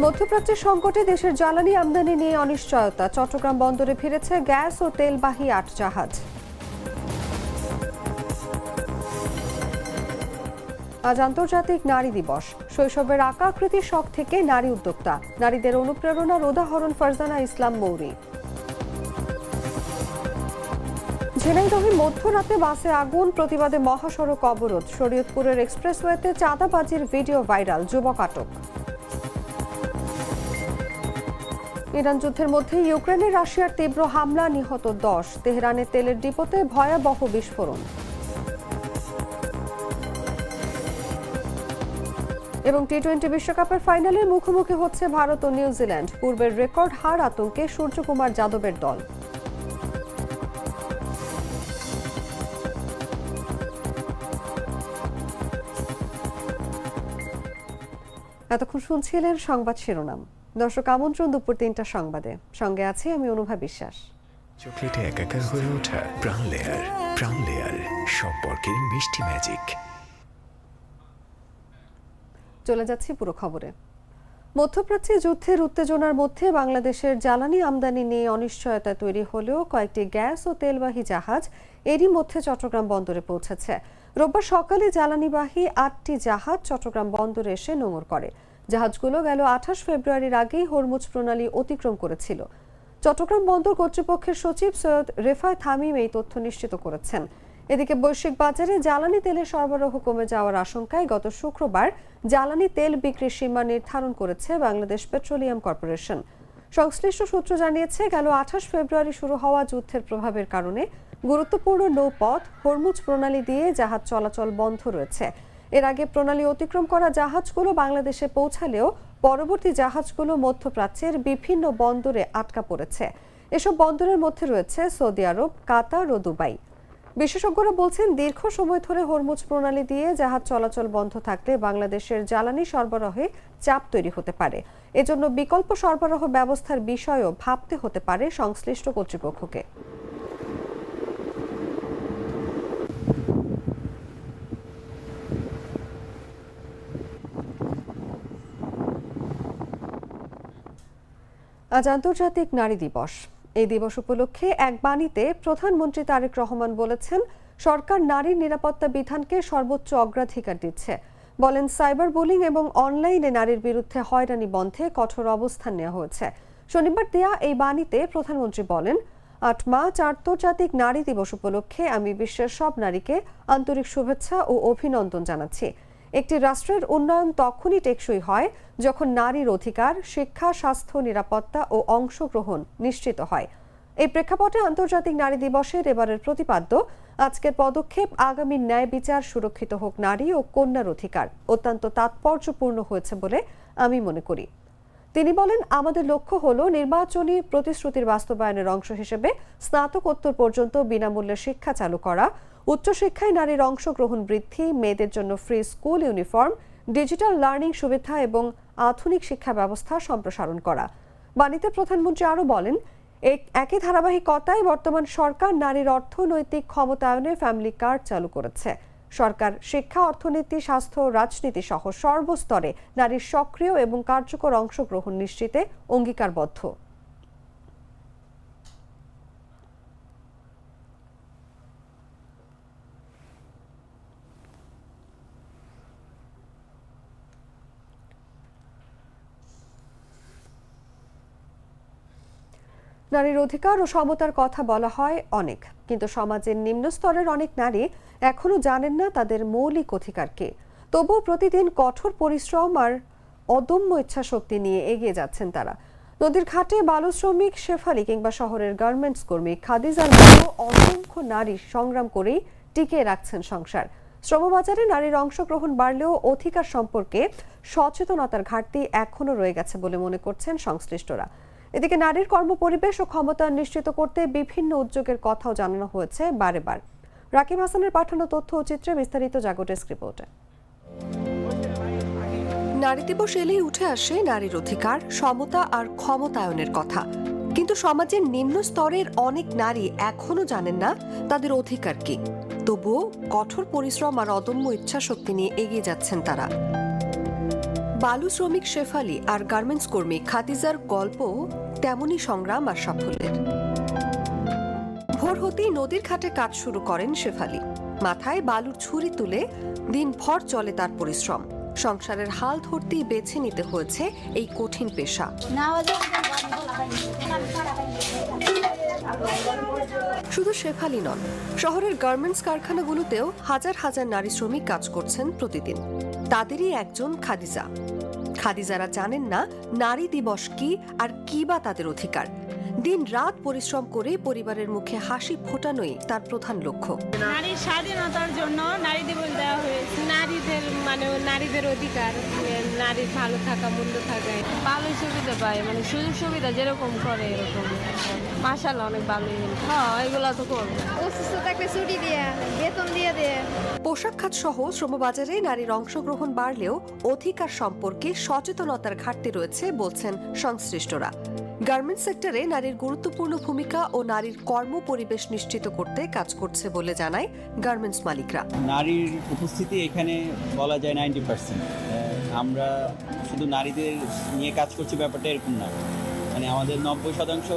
মধ্যপ্রাচ্যের সংকটে দেশের জ্বালানি আমদানি নিয়ে অনিশ্চয়তা। চট্টগ্রাম বন্দরে ফিরেছে গ্যাস ও তেলবাহী ৮ জাহাজ। আজ আন্তর্জাতিক নারী দিবস। শৈশবের আঁকা আকৃতির শখ থেকে নারী উদ্যোক্তা, নারীদের অনুপ্রেরণার উদাহরণ ফারজানা ইসলাম মৌরি। ঝিনাইদহে মধ্যরাতে বাসে আগুন, প্রতিবাদে মহাসড়ক অবরোধ। শরীয়তপুরের এক্সপ্রেসওয়েতে চাঁদাবাজির ভিডিও ভাইরাল, যুবক আটক। ইরান যুদ্ধের মধ্যে ইউক্রেনে রাশিয়ার তীব্র হামলা, নিহত ১০। তেহরানের তেলের ডিপোতে ভয়াবহ বিস্ফোরণ। এবং টি-20 বিশ্বকাপের ফাইনালে মুখোমুখি হচ্ছে ভারত ও নিউজিল্যান্ড। পূর্বের রেকর্ড হার আতঙ্কে সূর্যকুমার যাদবের দল। এতক্ষণ শুনছিলেন সংবাদ শিরোনাম। দর্শক, আমন্ত্রণ দুপুর ৩টা সংবাদে। সঙ্গে আছি আমি অনুভা বিশ্বাস। চকলেটে একাকার হয়ে ওঠা প্রাণ লেয়ার। প্রাণ লেয়ার, সম্পর্কের মিষ্টি ম্যাজিক। চলে যাচ্ছি পুরো খবরে। মধ্যপ্রাচ্যে যুদ্ধের উত্তেজনার মধ্যে বাংলাদেশের জ্বালানি আমদানি নিয়ে অনিশ্চয়তা তৈরি হলেও কয়েকটি গ্যাস ও তেলবাহী জাহাজ এরই মধ্যে চট্টগ্রাম বন্দরে পৌঁছেছে। রোববার সকালে জ্বালানিবাহী ৮টি জাহাজ চট্টগ্রাম বন্দরে এসে নোঙর করে। জাহাজগুলো গেল ২৮ ফেব্রুয়ারির আগেই হরমুজ প্রণালী অতিক্রম করেছিল। চট্টগ্রাম বন্দর কর্তৃপক্ষের সচিব সৈয়দ রেফায় থামিম এই তথ্য নিশ্চিত করেছেন। এদিকে বৈশ্বিক বাজারে জ্বালানি তেলের সরবরাহ কমে যাওয়ার আশঙ্কায় গত শুক্রবার জ্বালানি তেল বিক্রির সীমা নির্ধারণ করেছে বাংলাদেশ পেট্রোলিয়াম কর্পোরেশন। সংশ্লিষ্ট সূত্র জানিয়েছে, গেল ২৮ ফেব্রুয়ারি শুরু হওয়া যুদ্ধের প্রভাবের কারণে গুরুত্বপূর্ণ নৌপথ হরমুজ প্রণালী দিয়ে জাহাজ চলাচল বন্ধ রয়েছে। এর আগে প্রণালী অতিক্রম করা জাহাজগুলো বাংলাদেশে পৌঁছালেও পরবর্তী জাহাজগুলো মধ্যপ্রাচ্যের বিভিন্ন বন্দরে আটকা পড়েছে। এসব বন্দরের মধ্যে রয়েছে সৌদি আরব, কাতার ও দুবাই। বিশেষজ্ঞরা বলছেন, দীর্ঘ সময় ধরে হরমুজ প্রণালী দিয়ে জাহাজ চলাচল বন্ধ থাকলে বাংলাদেশের জ্বালানি সরবরাহে চাপ তৈরি হতে পারে। এজন্য বিকল্প সরবরাহ ব্যবস্থার বিষয়েও ভাবতে হতে পারে সংশ্লিষ্ট কর্তৃপক্ষকে। আজ আন্তর্জাতিক নারী দিবস। এই দিবস উপলক্ষে এক বাণীতে প্রধানমন্ত্রী তারেক রহমান বলেছেন, সরকার নারীর নিরাপত্তা বিধানকে সর্বোচ্চ অগ্রাধিকার দিচ্ছে। বলেন, সাইবার বুলিং এবং অনলাইনে নারীর বিরুদ্ধে হয়রানি বন্ধে কঠোর অবস্থান নেওয়া হয়েছে। শনিবার দেয়া এই বাণীতে প্রধানমন্ত্রী বলেন, ৮ মার্চ আন্তর্জাতিক নারী দিবস উপলক্ষে আমি বিশ্বের সব নারীকে আন্তরিক শুভেচ্ছা ও অভিনন্দন জানাচ্ছি। একটি রাষ্ট্রের উন্নয়ন তখনই টেকসই হয় যখন নারীর অধিকার, শিক্ষা, স্বাস্থ্য, নিরাপত্তা ও অংশগ্রহণ নিশ্চিত হয়। এই প্রেক্ষাপটে আন্তর্জাতিক নারী দিবসের এবারের প্রতিপাদ্য, আজকের পদক্ষেপ আগামী ন্যায় বিচার সুরক্ষিত হোক নারী ও কন্যার অধিকার, অত্যন্ত তাৎপর্যপূর্ণ হয়েছে বলে আমি মনে করি। তিনি বলেন, আমাদের লক্ষ্য হলো নির্বাচনী প্রতিশ্রুতির বাস্তবায়নের অংশ হিসেবে স্নাতকোত্তর পর্যন্ত বিনামূল্যে শিক্ষা চালু করা, উচ্চশিক্ষায় নারীর অংশগ্রহণ বৃদ্ধি, মেয়েদের জন্য free school uniform, digital learning সুবিধা এবং আধুনিক শিক্ষা ব্যবস্থা সম্প্রসারণ করা। বাণীতে প্রধানমন্ত্রী আরও বলেন, একই ধারাবাহিকতায় বর্তমান সরকার নারীর অর্থনৈতিক ক্ষমতায়নে ফ্যামিলি কার্ড চালু করেছে। সরকার শিক্ষা, অর্থনীতি, স্বাস্থ্য, রাজনীতি সহ সর্বস্তরে নারীর সক্রিয় এবং কার্যকর অংশগ্রহণ নিশ্চিতে অঙ্গীকারবদ্ধ। নারীর অধিকার ও সমতার কথা বলা হয় অনেক, কিন্তু সমাজের নিম্ন স্তরের অনেক নারী এখনো জানেন না তাদের মৌলিক অধিকার কি। তবুও প্রতিদিন কঠোর পরিশ্রম আর অদম্য ইচ্ছাশক্তি নিয়ে এগিয়ে যাচ্ছেন তারা। নদীর ঘাটে বালু শ্রমিক শেফালি কিংবা শহরের গার্মেন্টস কর্মী খাদিজার মতো অসংখ্য নারী সংগ্রাম করেই টিকিয়ে রাখছেন সংসার। শ্রমবাজারে নারীর অংশগ্রহণ বাড়লেও অধিকার সম্পর্কে সচেতনতার ঘাটতি এখনো রয়ে গেছে বলে মনে করছেন সংশ্লিষ্টরা। এদিকে নারীর কর্মপরিবেশ ও ক্ষমতা নিশ্চিত করতে বিভিন্ন উদ্যোগের কথাও জানানো হয়েছে বারে বার। রাকিব হাসানের পাঠানো তথ্য ও চিত্রে বিস্তারিত জাগো ডেস্ক রিপোর্টে। নারী দিবস এলেই উঠে আসে নারীর অধিকার, সমতা আর ক্ষমতায়নের কথা। কিন্তু সমাজের নিম্ন স্তরের অনেক নারী এখনো জানেন না তাদের অধিকার কি। তবুও কঠোর পরিশ্রম আর অদম্য ইচ্ছাশক্তি নিয়ে এগিয়ে যাচ্ছেন তারা। বালু শ্রমিক শেফালি আর গার্মেন্টস কর্মী খাদিজার গল্প তেমনই সংগ্রাম আর সাফল্যের। ভোর হতেই নদীর ঘাটে কাজ শুরু করেন শেফালি। মাথায় বালুর ছুরি তুলে দিনভর চলে তার পরিশ্রম। সংসারের হাল ধরতেই বেছে নিতে হয়েছে এই কঠিন পেশা। শুধু শেফালি নন, শহরের গার্মেন্টস কারখানাগুলোতেও হাজার হাজার নারী শ্রমিক কাজ করছেন প্রতিদিন। তাদেরই একজন খাদিজা। খাদিজারা জানেন না নারী দিবস কি আর কি বা তাদের অধিকার। দিন রাত পরিশ্রম করে পরিবারের মুখে হাসি ফোটানোই তার প্রধান লক্ষ্য। নারীর স্বাধীনতার জন্য নারী দিবস দেওয়া হয়েছে। নারীদের অধিকার, নারীর ভালো থাকা, মন্দ থাকা, ভালো সুবিধা পায়, সুযোগ সুবিধা যেরকম করে এরকম। মাশাআল্লাহ অনেক ভালোই। হ্যাঁ, এগুলো তো করবে। অসুস্থ থাকলে ছুটি দিয়ে, বেতন দিয়ে দেয়। পোশাক খাত সহ শ্রমবাজারে নারীর অংশগ্রহণ বাড়লেও অধিকার সম্পর্কে সচেতনতার ঘাটতি রয়েছে বলছেন সংশ্লিষ্টরা। গার্মেন্টস সেক্টরে নারীর গুরুত্বপূর্ণ ভূমিকা ও নারীর কর্ম পরিবেশ নিশ্চিত করতে কাজ করছে বলে জানায় গার্মেন্টস মালিকরা। নারীর উপস্থিতি এখানে বলা যায় 90%। আমরা শুধু নারীদের নিয়ে কাজ করছি ব্যাপারটা এরকম না, আমাদের 90%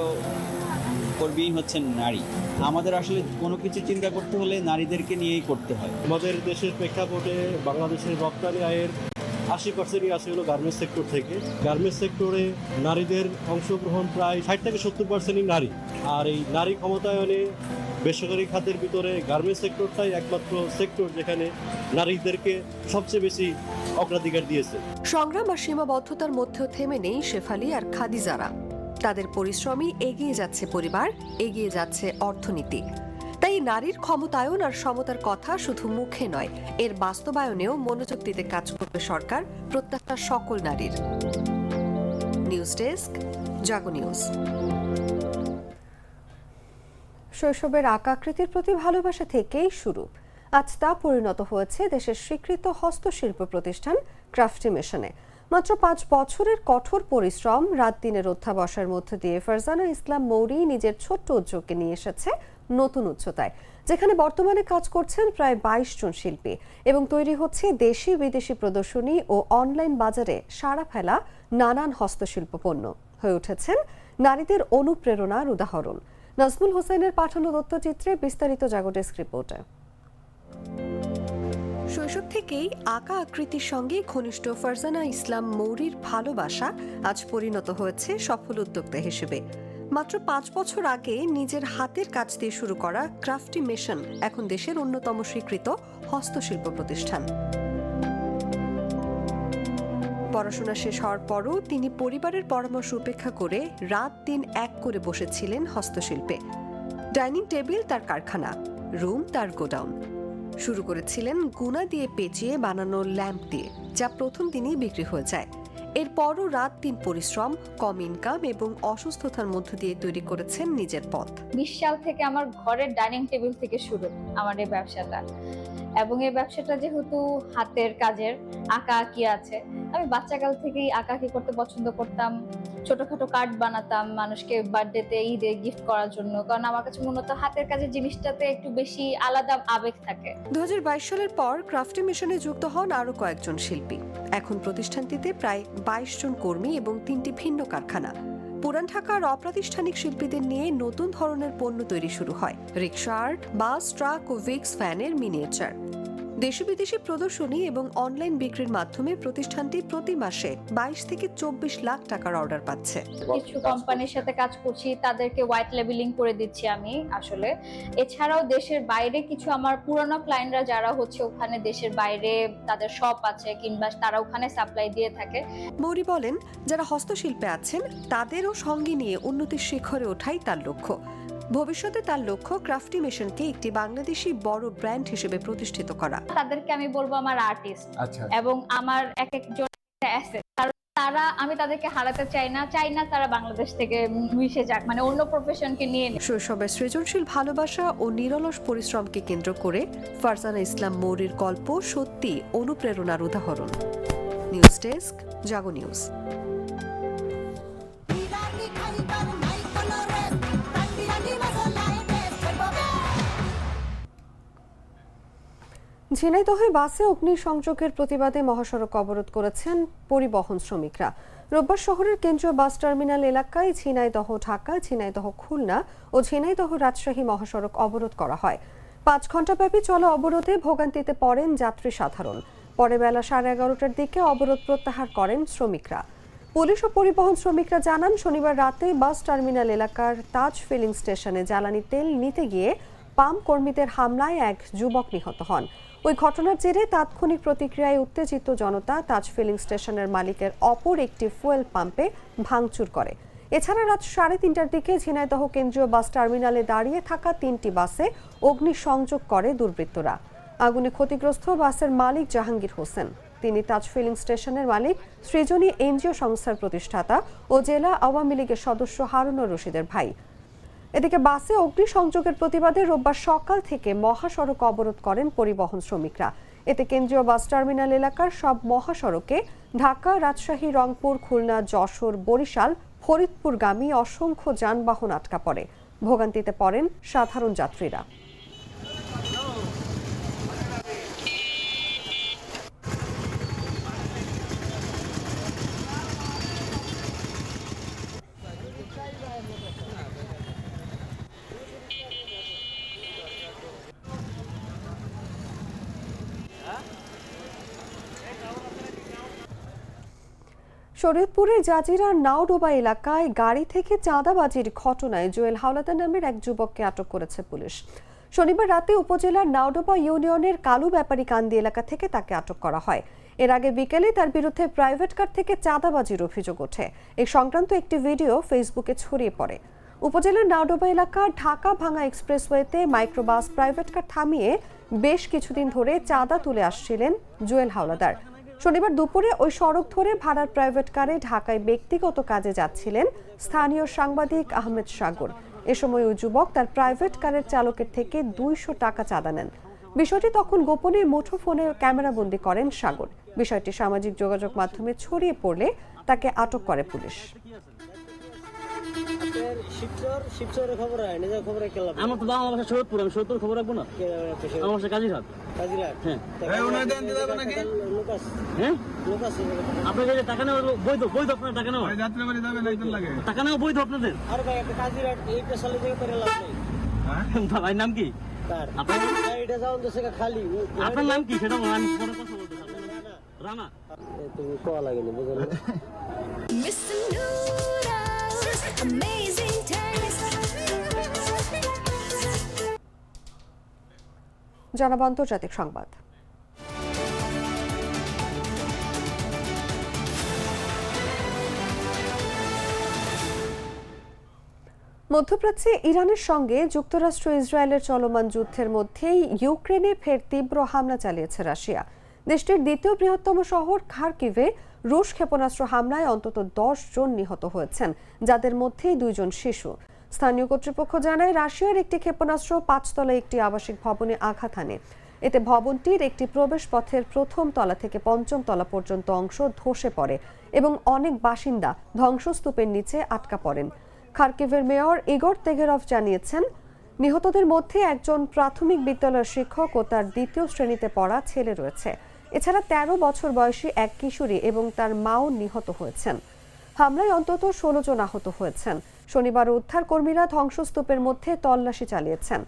কর্মী হচ্ছেন নারী। আমাদের আসলে কোনো কিছু চিন্তা করতে হলে নারীদেরকে নিয়েই করতে হয়। আমাদের দেশের প্রেক্ষাপটে বাংলাদেশের রপ্তানি আয়ের 80%ই আসে হলো গার্মেন্টস সেক্টর থেকে। গার্মেন্টস সেক্টরে নারীদের অংশগ্রহণ প্রায় 60 থেকে 70%ই নারী। আর এই নারী ক্ষমতায়নে বেসরকারি খাতের ভিতরে গার্মেন্টস সেক্টরটাই একমাত্র সেক্টর যেখানে নারীদেরকে সবচেয়ে বেশি অগ্রাধিকার দিয়েছে। সংগ্রাম আর সীমাবদ্ধতার মধ্যেও থেমে নেই শেফালি আর খাদিজারা। তাদের পরিশ্রমই এগিয়ে যাচ্ছে পরিবার, এগিয়ে যাচ্ছে অর্থনীতি। তাই নারীর ক্ষমতায়ন আর সমতার কথা শুধু মুখে নয়, এর বাস্তবায়নেও মনোযোগ দিতে কাজ করবে সরকার, প্রত্যাশা সকল নারীর। নিউজ ডেস্ক, জাগো নিউজ। শৈশবের আঁকাকৃতির প্রতি ভালোবাসা থেকেই শুরু। আজ তা পরিণত হয়েছে দেশের স্বীকৃত হস্তশিল্প প্রতিষ্ঠান ক্রাফটি মিশনে। মাত্র 5 বছরের কঠোর পরিশ্রম, রাত দিনের অধ্যাবসায়ের মধ্য দিয়ে ফারজানা ইসলাম মৌরি নিজের ছোট্ট উদ্যোগকে নিয়ে এসেছে নতুন উচ্চতায়, যেখানে বর্তমানে কাজ করছেন প্রায় 22 জন শিল্পী এবং তৈরি হচ্ছে দেশি বিদেশি প্রদর্শনী ও অনলাইন বাজারে সাড়া ফেলা নানান হস্তশিল্প পণ্য। হয়ে উঠেছেন নারীদের অনুপ্রেরণার উদাহরণ। নাজমুল হোসেনের পাঠানো তথ্যচিত্রে বিস্তারিত জাগো ডেস্ক রিপোর্টে। শৈশব থেকেই আঁকা আকৃতির সঙ্গে ঘনিষ্ঠ ফারজানা ইসলাম মৌরির ভালোবাসা আজ পরিণত হয়েছে সফল উদ্যোক্তা হিসেবে। মাত্র 5 বছর আগে নিজের হাতের কাজ দিয়ে শুরু করা ক্রাফটি মিশন এখন দেশের অন্যতম স্বীকৃত হস্তশিল্প প্রতিষ্ঠান। পড়াশোনা শেষ হওয়ার পরও তিনি পরিবারের পরামর্শ উপেক্ষা করে রাত দিন এক করে বসেছিলেন হস্তশিল্পে। ডাইনিং টেবিল তার কারখানা, রুম তার গোডাউন। শুরু করেছিলেন গুনা দিয়ে পেঁচিয়ে বানানো ল্যাম্প দিয়ে, যা প্রথম দিনই বিক্রি হয়ে যায়। এরপরও রাত দিন পরিশ্রম, কম ইনকাম এবং অসুস্থতার মধ্য দিয়ে তৈরি করেছেন নিজের পথ। 20 সাল থেকে আমার ঘরের ডাইনিং টেবিল থেকে শুরু আমার এই ব্যবসাটা। এবং এই ব্যবসাটা যেহেতু হাতের কাজের, আঁকা আঁকি আছে, আমি বাচ্চাকাল থেকেই আঁকাআঁকি করতে পছন্দ করতাম। ছোটখাটো কার্ড বানাতাম মানুষকে বার্থডেতে, ঈদে গিফট করার জন্য, কারণ আমার কাছে মূলত হাতের কাজের জিনিসটাতে একটু বেশি আলাদা আবেগ থাকে। 2022 সালের পর ক্রাফটি মিশনে যুক্ত হন আরো কয়েকজন শিল্পী। এখন প্রতিষ্ঠানটিতে প্রায় 22 জন কর্মী এবং 3টি ভিন্ন কারখানা। পুরান ঢাকার অপ্রাতিষ্ঠানিক শিল্পীদের নিয়ে নতুন ধরনের পণ্য তৈরি শুরু হয়। রিক্সা আর্ট, বাস, ট্রাক ও উইক্স ফ্যানের মিনিয়েচার। দেশি বিদেশি প্রদর্শনী এবং অনলাইন বিক্রির মাধ্যমে প্রতিষ্ঠানটি প্রতি মাসে 22 থেকে 24 লাখ টাকার অর্ডার পাচ্ছে। কিছু কোম্পানির সাথে কাজ করছি, তাদেরকে হোয়াইট লেবেলিং করে দিচ্ছি আমি আসলে। এছাড়াও দেশের বাইরে কিছু আমার পুরনো ক্লায়েন্টরা যারা হচ্ছে ওখানে দেশের বাইরে তাদের শপ আছে কিংবা তারা ওখানে সাপ্লাই দিয়ে থাকে। মৌরি বলেন, যারা হস্তশিল্পে আছেন তাদেরও সঙ্গে নিয়ে উন্নতির শিখরে ওঠাই তার লক্ষ্য। ভবিষ্যতে তার লক্ষ্য ক্রাফটি মিশনকে একটি বাংলাদেশি বড় ব্র্যান্ড হিসেবে প্রতিষ্ঠিত করা। তাদেরকে আমি বলবো আমার আর্টিস্ট এবং আমার এক একজন অ্যাসেট। তারা, আমি তাদেরকে হারাতে চাই না তারা বাংলাদেশ থেকে মিশে যাক, অন্য প্রফেশনকে নিয়ে। শৈশবের সৃজনশীল ভালোবাসা ও নিরলস পরিশ্রমকে কেন্দ্র করে ফারজানা ইসলাম মৌরির গল্প সত্যি অনুপ্রেরণার উদাহরণ। নিউজ ডেস্ক, জাগো নিউজ। ঝিনাইদহে বাসে অগ্নিসংযোগের প্রতিবাদে মহাসড়ক অবরোধ করেছেন পরিবহন শ্রমিকরা। রোববার শহরের কেন্দ্রীয় বাস টার্মিনাল এলাকায় ঝিনাইদহ ঢাকা, ঝিনাইদহ খুলনা ও ঝিনাইদহ রাজশাহী মহাসড়ক অবরোধ করা হয়। 5 ঘণ্টাব্যাপী চলা অবরোধে ভোগান্তিতে পড়েন যাত্রী সাধারণ। পরে বেলা 11:30টার দিকে অবরোধ প্রত্যাহার করেন শ্রমিকরা। পুলিশ ও পরিবহন শ্রমিকরা জানান, শনিবার রাতে বাস টার্মিনাল এলাকার তাজ ফিলিং স্টেশনে জ্বালানি তেল নিতে গিয়ে পাম্প কর্মীদের হামলায় এক যুবক নিহত হন। ওই ঘটনার জেরে তাৎক্ষণিক প্রতিক্রিয়ায় উত্তেজিত জনতা তাজ ফিলিং স্টেশনের মালিকের অপর একটি ফুয়েল পাম্পে ভাঙচুর করে। এছাড়া রাত 3:30টার দিকে ঝিনাইদহ কেন্দ্রীয় বাস টার্মিনালে দাঁড়িয়ে থাকা 3টি বাসে অগ্নিসংযোগ করে দুর্বৃত্তরা। আগুনে ক্ষতিগ্রস্ত বাসের মালিক জাহাঙ্গীর হোসেন। তিনি তাজ ফিলিং স্টেশনের মালিক সৃজনী এনজিও সংস্থার প্রতিষ্ঠাতা ও জেলা আওয়ামী লীগের সদস্য হারুনুর রশিদের ভাই। এদিকে বাসে অগ্নিসংযোগের প্রতিবাদে রোববার সকাল থেকে মহাসড়ক অবরোধ করেন পরিবহন শ্রমিকরা। এতে কেন্দ্রীয় বাস টার্মিনাল এলাকার সব মহাসড়কে ঢাকা, রাজশাহী, রংপুর, খুলনা, যশোর, বরিশাল, ফরিদপুরগামী অসংখ্য যানবাহন আটকা পড়ে। ভোগান্তিতে পড়েন সাধারণ যাত্রীরা। শরীয়তপুরের জাজিরার নাওডোবা এলাকায় গাড়ি থেকে চাঁদাবাজির ঘটনায় জুয়েল হাওলাদার নামের এক যুবককে আটক করেছে পুলিশ। শনিবার রাতে উপজেলার নাওডোবা ইউনিয়নের কালু ব্যাপারী কান্দি এলাকা থেকে তাকে আটক করা হয়। এর আগে বিকেলে তার বিরুদ্ধে প্রাইভেট কার থেকে চাঁদাবাজির অভিযোগ ওঠে। এই সংক্রান্ত একটি ভিডিও ফেসবুকে ছড়িয়ে পড়ে। উপজেলার নাওডোবা এলাকার ঢাকা ভাঙা এক্সপ্রেসওয়েতে মাইক্রোবাস প্রাইভেট কার থামিয়ে বেশ কিছুদিন ধরে চাঁদা তুলে আসছিলেন জুয়েল হাওলাদার। শনিবার দুপুরে ওই সড়ক ধরে ভাড়ার প্রাইভেট কারে ঢাকায় ব্যক্তিগত কাজে যাচ্ছিলেন স্থানীয় সাংবাদিক আহমেদ সাগর। এ সময় ওই যুবক তার প্রাইভেট কারের চালকের থেকে 200 টাকা চাঁদা নেন। বিষয়টি তখন গোপনে মুঠোফোনে ক্যামেরাবন্দি করেন সাগর। বিষয়টি সামাজিক যোগাযোগ মাধ্যমে ছড়িয়ে পড়লে তাকে আটক করে পুলিশ। আমার তো বাংলা ভাষা শরৎপুর, আমি শরৎপুর খবর রাখবো না। আমার ভাষা কাজিরহাট। আপনাকে যে টাকা নেওয়া বৈধ, বৈধ আপনার টাকা নেওয়া, টাকা নেওয়া বৈধ আপনাদের। ভাই নাম কি? আপনার নাম কি সেটা আমি পরে কথা বলতে। রানা তুমি কল লাগেনি বুঝলো। জানাবো আন্তর্জাতিক সংবাদ। মধ্যপ্রাচ্যে ইরানের সঙ্গে যুক্তরাষ্ট্র ইসরায়েলের চলমান যুদ্ধের মধ্যেই ইউক্রেনে ফের তীব্র হামলা চালিয়েছে রাশিয়া। দেশটির দ্বিতীয় বৃহত্তম শহর খার্কিভে রুশ ক্ষেপণাস্ত্র হামলায় অন্তত 10 জন নিহত হয়েছেন, যাদের মধ্যে 2 জন শিশু। স্থানীয় কর্তৃপক্ষ জানায়, রাশিয়ার একটি ক্ষেপণাস্ত্র 5 তলায় একটি আবাসিক ভবনে আঘাত হানে। এতে ভবনটির একটি প্রবেশ পথের 1ম তলা থেকে 5ম তলা পর্যন্ত অংশ ধসে পড়ে এবং অনেক বাসিন্দা ধ্বংসস্তূপের নিচে আটকা পড়েন। খার্কিভের মেয়র ইগর তেগেরভ জানিয়েছেন, নিহতদের মধ্যে একজন প্রাথমিক বিদ্যালয়ের শিক্ষক ও তার 2য় শ্রেণীতে পড়া ছেলে রয়েছে। এছাড়া 13 বছর বয়সী এক কিশোরী এবং তার মাও নিহত হয়েছেন। হামলায় অন্তত 16 জন আহত হয়েছেন। শনিবার উদ্ধার কর্মীরা ধ্বংসস্তূপের মধ্যে তল্লাশি চালিয়েছেন।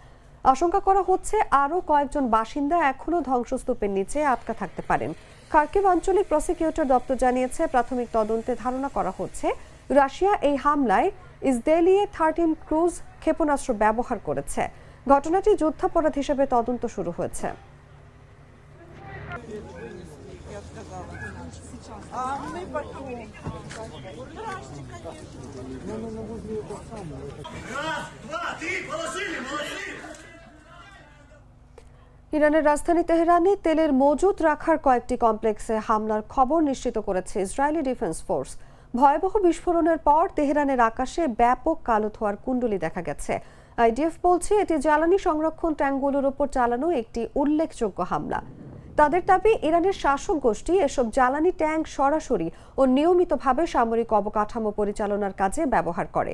আশঙ্কা করা হচ্ছে আরও কয়েকজন বাসিন্দা এখনও ধ্বংসস্তূপের নিচে আটকা থাকতে পারেন। খার্কিভ আঞ্চলিক প্রসিকিউটর দপ্তর জানিয়েছে, প্রাথমিক তদন্তে ধারণা করা হচ্ছে রাশিয়া এই হামলায় ইসরায়েলিয়ে 13 ক্রুজ ক্ষেপণাস্ত্র ব্যবহার করেছে। ঘটনাটি যুদ্ধাপরাধ হিসেবে তদন্ত শুরু হয়েছে। ইরানের রাজধানী তেহরানে তেলের মজুত রাখার কয়েকটি কমপ্লেক্সে হামলার খবর নিশ্চিত করেছে ইসরায়েলি ডিফেন্স ফোর্স। ভয়াবহ বিস্ফোরণের পর তেহরানের আকাশে ব্যাপক কালো ধোঁয়ার কুণ্ডলী দেখা গেছে। আইডিএফ বলছে, এটি জ্বালানি সংরক্ষণ ট্যাঙ্কগুলোর উপর চালানো একটি উল্লেখযোগ্য হামলা। তাদের দাবি, ইরানের শাসক গোষ্ঠী এসব জ্বালানি ট্যাঙ্ক সরাসরি ও নিয়মিতভাবে সামরিক অবকাঠামো পরিচালনার কাজে ব্যবহার করে।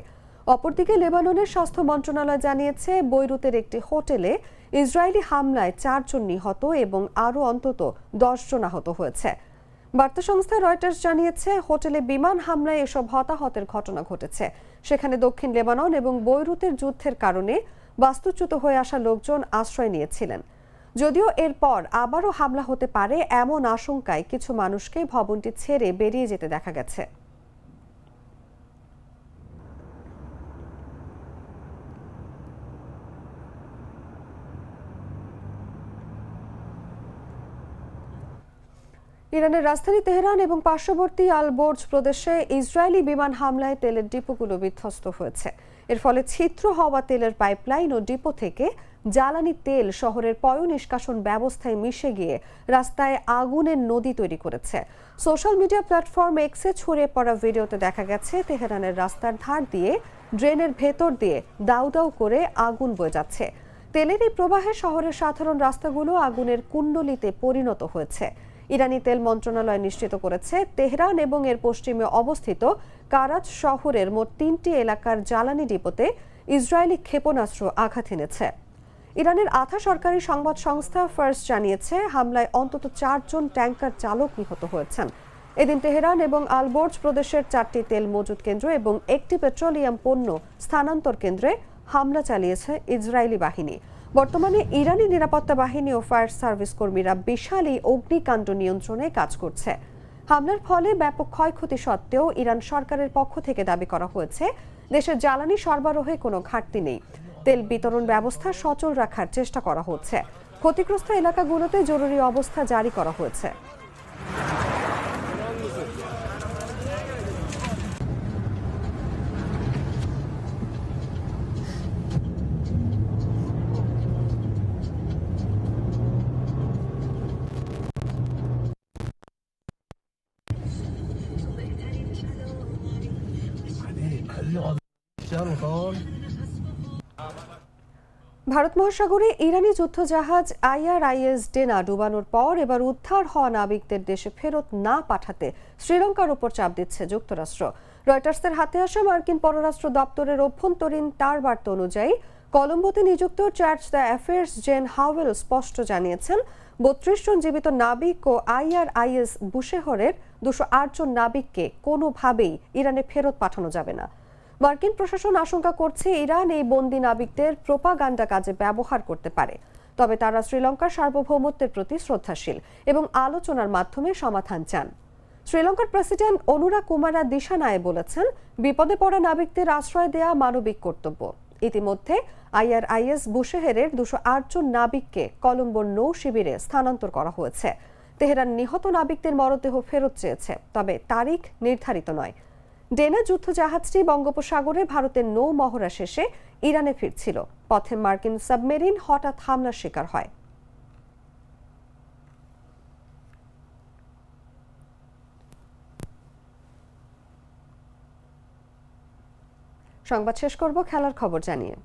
অপরদিকে লেবাননের স্বাস্থ্য মন্ত্রণালয় জানিয়েছে বৈরুতের একটি হোটেলে ইসরায়েলি হামলায় 4 জন নিহত এবং আরও অন্তত 10 জন আহত হয়েছে। বার্তা সংস্থা রয়টার্স জানিয়েছে হোটেলে বিমান হামলায় এসব হতাহতের ঘটনা ঘটেছে। সেখানে দক্ষিণ লেবানন এবং বৈরুতের যুদ্ধের কারণে বাস্তুচ্যুত হয়ে আসা লোকজন আশ্রয় নিয়েছিলেন। যদিও এরপর আবারও হামলা হতে পারে এমন আশঙ্কায় কিছু মানুষকে ভবনটি ছেড়ে বেরিয়ে যেতে দেখা গেছে। ইরানের রাজধানী তেহরান এবং পার্শ্ববর্তী আল বোর্জ প্রদেশে ইসরায়েলি বিমান হামলায় তেলের ডিপোগুলো বিধ্বস্ত হয়েছে। এর ফলে ছিদ্র হওয়া তেলের পাইপলাইন ও ডিপো থেকে জ্বালানি তেল শহরের পয় নিষ্কাশন ব্যবস্থায় মিশে গিয়ে রাস্তায় আগুনের নদী তৈরি করেছে। সোশ্যাল মিডিয়া প্ল্যাটফর্ম এক্সে ছড়িয়ে পড়া ভিডিওতে দেখা গেছে তেহরানের রাস্তার ধার দিয়ে ড্রেনের ভেতর দিয়ে দাউ দাউ করে আগুন বয়ে যাচ্ছে। তেলের এই প্রবাহে শহরের সাধারণ রাস্তাগুলো আগুনের কুণ্ডলিতে পরিণত হয়েছে। ইরানি তেল মন্ত্রণালয় নিশ্চিত করেছে তেহরান এবং এর পশ্চিমে অবস্থিত কারাচ শহরের মোট 3টি এলাকার জ্বালানি ডিপোতে ইসরায়েলি ক্ষেপণাস্ত্র আঘাত এনেছে। ইরানের আধা সরকারি সংবাদ সংস্থা ফার্স জানিয়েছে হামলায় অন্তত 4 জন ট্যাঙ্কার চালক নিহত হয়েছেন। এদিন তেহরান এবং আলবোর্জ প্রদেশের 4টি তেল মজুত কেন্দ্র এবং একটি পেট্রোলিয়াম পণ্য স্থানান্তর কেন্দ্রে হামলা চালিয়েছে ইসরায়েলি বাহিনী। বর্তমানে ইরানি নিরাপত্তা বাহিনী ও ফায়ার সার্ভিস কর্মীরা বিশাল এই অগ্নিকাণ্ড নিয়ন্ত্রণে কাজ করছে। হামলার ফলে ব্যাপক ক্ষয়ক্ষতি সত্ত্বেও ইরান সরকারের পক্ষ থেকে দাবি করা হয়েছে দেশের জ্বালানি সরবরাহে কোনো ঘাটতি নেই। তেল বিতরণ ব্যবস্থা সচল রাখার চেষ্টা করা হচ্ছে। ক্ষতিগ্রস্ত এলাকাগুলোতে জরুরি অবস্থা জারি করা হয়েছে। ভারত মহাসাগরে ইরানি যুদ্ধজাহাজ IRIS ডেনা ডুবানোর পর এবার উদ্ধার হওয়া নাবিকদের দেশে ফেরত না পাঠাতে শ্রীলঙ্কার উপর চাপ দিচ্ছে যুক্তরাষ্ট্র। রয়টার্সের হাতে আসা মার্কিন পররাষ্ট্র দপ্তরের অভ্যন্তরীণ তার বার্তা অনুযায়ী কলম্বোতে নিযুক্ত চার্জ দ্য অ্যাফেয়ার্স জেন হাওয়েল স্পষ্ট জানিয়েছেন 32 জন জীবিত নাবিক ও IRIS বুশেহরের 208 জন নাবিককে কোনোভাবেই ইরানে ফেরত পাঠানো যাবে না। মার্কিন প্রশাসন আশঙ্কা করছে ইরান এই বন্দী নাবিকদের প্রোপাগান্ডা কাজে ব্যবহার করতে পারে। তবে তারা শ্রীলঙ্কার সার্বভৌমত্বের প্রতি শ্রদ্ধাশীল এবং আলোচনার মাধ্যমে সমাধান চান। শ্রীলঙ্কার প্রেসিডেন্ট অনুরা কুমারা দিশানায়ে বলেছেন বিপদে পড়া নাবিকদের আশ্রয় দেয়া মানবিক কর্তব্য। ইতিমধ্যে IRIS বুশেহেরের 208 জন নাবিককে কলম্বোর নৌ শিবিরে স্থানান্তর করা হয়েছে। তেহরান নিহত নাবিকদের মরদেহ ফেরত চেয়েছে, তবে তারিখ নির্ধারিত নয়। ডেনা যুদ্ধজাহাজটি বঙ্গোপসাগরে ভারতের নৌ মহড়া শেষে ইরানে ফিরছিল। পথে মার্কিন সাবমেরিন হঠাৎ হামলার শিকার হয়। সংবাদ শেষ করব খেলার খবর জানিয়ে।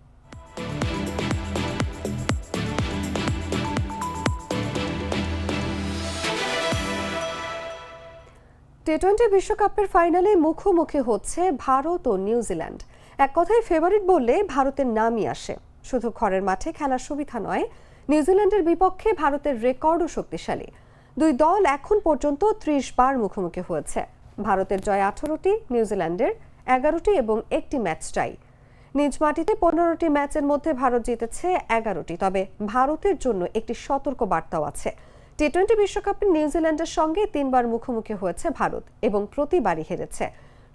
টি-20 বিশ্বকাপের ফাইনালে মুখোমুখি হচ্ছে ভারত ও নিউজিল্যান্ড। এক কথায় ফেভারিট বললে ভারতের নামই আসে। শুধু ঘরের মাঠে খেলার সুবিধা নয়, নিউজিল্যান্ডের বিপক্ষে ভারতের রেকর্ডও শক্তিশালী। দুই দল এখন পর্যন্ত 30 বার মুখোমুখি হয়েছে। ভারতের জয় 18টি, নিউজিল্যান্ডের 11টি এবং একটি ম্যাচ টাই। নিজ মাটিতে 15টি ম্যাচের মধ্যে ভারত জিতেছে 11টি। তবে ভারতের জন্য একটি সতর্ক বার্তাও আছে। টি-20 বিশ্বকাপে নিউজিল্যান্ডের সঙ্গে 3 বার মুখোমুখি হয়েছে ভারত এবং প্রতিবারই হেরেছে।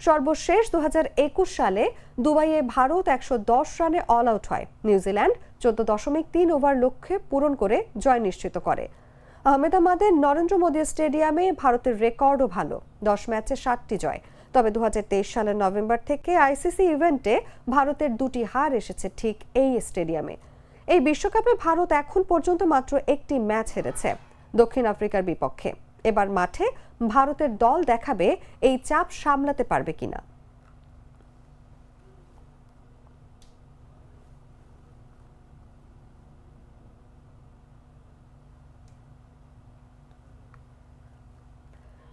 সর্বশেষ 2021 সালে দুবাইয়ে ভারত 110 রানে অল আউট হয়। নিউজিল্যান্ড 14.3 ওভার লক্ষ্যে পূরণ করে জয় নিশ্চিত করে। আহমেদাবাদের নরেন্দ্র মোদী স্টেডিয়ামে ভারতের রেকর্ডও ভালো, 10 ম্যাচে 7টি জয়। তবে 2023 সালের নভেম্বর থেকে আইসিসি ইভেন্টে ভারতের 2টি হার এসেছে ঠিক এই স্টেডিয়ামে। এই বিশ্বকাপে ভারত এখন পর্যন্ত মাত্র একটি ম্যাচ হেরেছে, দক্ষিণ আফ্রিকার বিপক্ষে। এবার মাঠে ভারতের দল দেখাবে এই চাপ সামলাতে পারবে কিনা।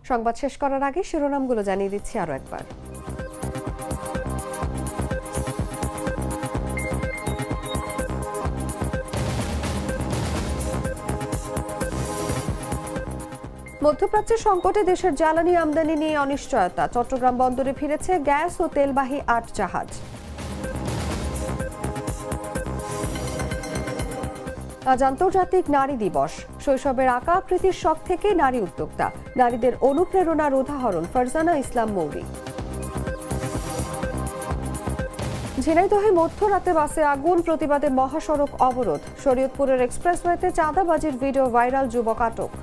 সংবাদ শেষ করার আগে শিরোনামগুলো জানিয়ে দিচ্ছি আরো একবার। মধ্যপ্রাচ্যের সংকটে দেশের জ্বালানি আমদানি নিয়ে অনিশ্চয়তা। চট্টগ্রাম বন্দরে ফিরেছে গ্যাস ও তেলবাহী ৮ জাহাজ। আজ আন্তর্জাতিক নারী দিবস। শৈশবের আঁকা আকৃতির শখ থেকে নারী উদ্যোক্তা, নারীদের অনুপ্রেরণার উদাহরণ ফারজানা ইসলাম মৌরি। ঝিনাইদহে মধ্যরাতে বাসে আগুন, প্রতিবাদে মহাসড়ক অবরোধ। শরীয়তপুরের এক্সপ্রেসওয়েতে চাঁদাবাজির ভিডিও ভাইরাল, যুবক আটক।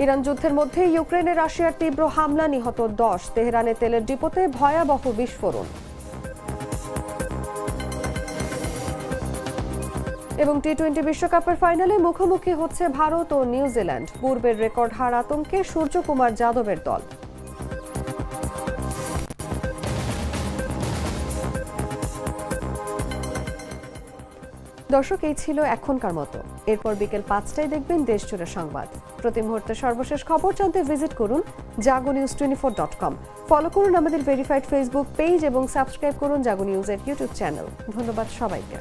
ইরান যুদ্ধের মধ্যে ইউক্রেনে রাশিয়ার তীব্র হামলা, নিহত 10। তেহরানে তেলের ডিপোতে ভয়াবহ বিস্ফোরণ। এবং টি-20 বিশ্বকাপের ফাইনালে মুখোমুখি হচ্ছে ভারত ও নিউজিল্যান্ড। পূর্বের রেকর্ড হার আতঙ্কে সূর্যকুমার যাদবের দল। দর্শক, এই ছিল এখনকার মতো। এরপর বিকেল 5টায় দেখবেন দেশজুড়ে সংবাদ। প্রতি মুহূর্তে সর্বশেষ খবর জানতে ভিজিট করুন jagonews24.com। ফলো করুন আমাদের ভেরিফাইড ফেসবুক পেজ এবং সাবস্ক্রাইব করুন জাগো নিউজের ইউটিউব চ্যানেল। ধন্যবাদ সবাইকে।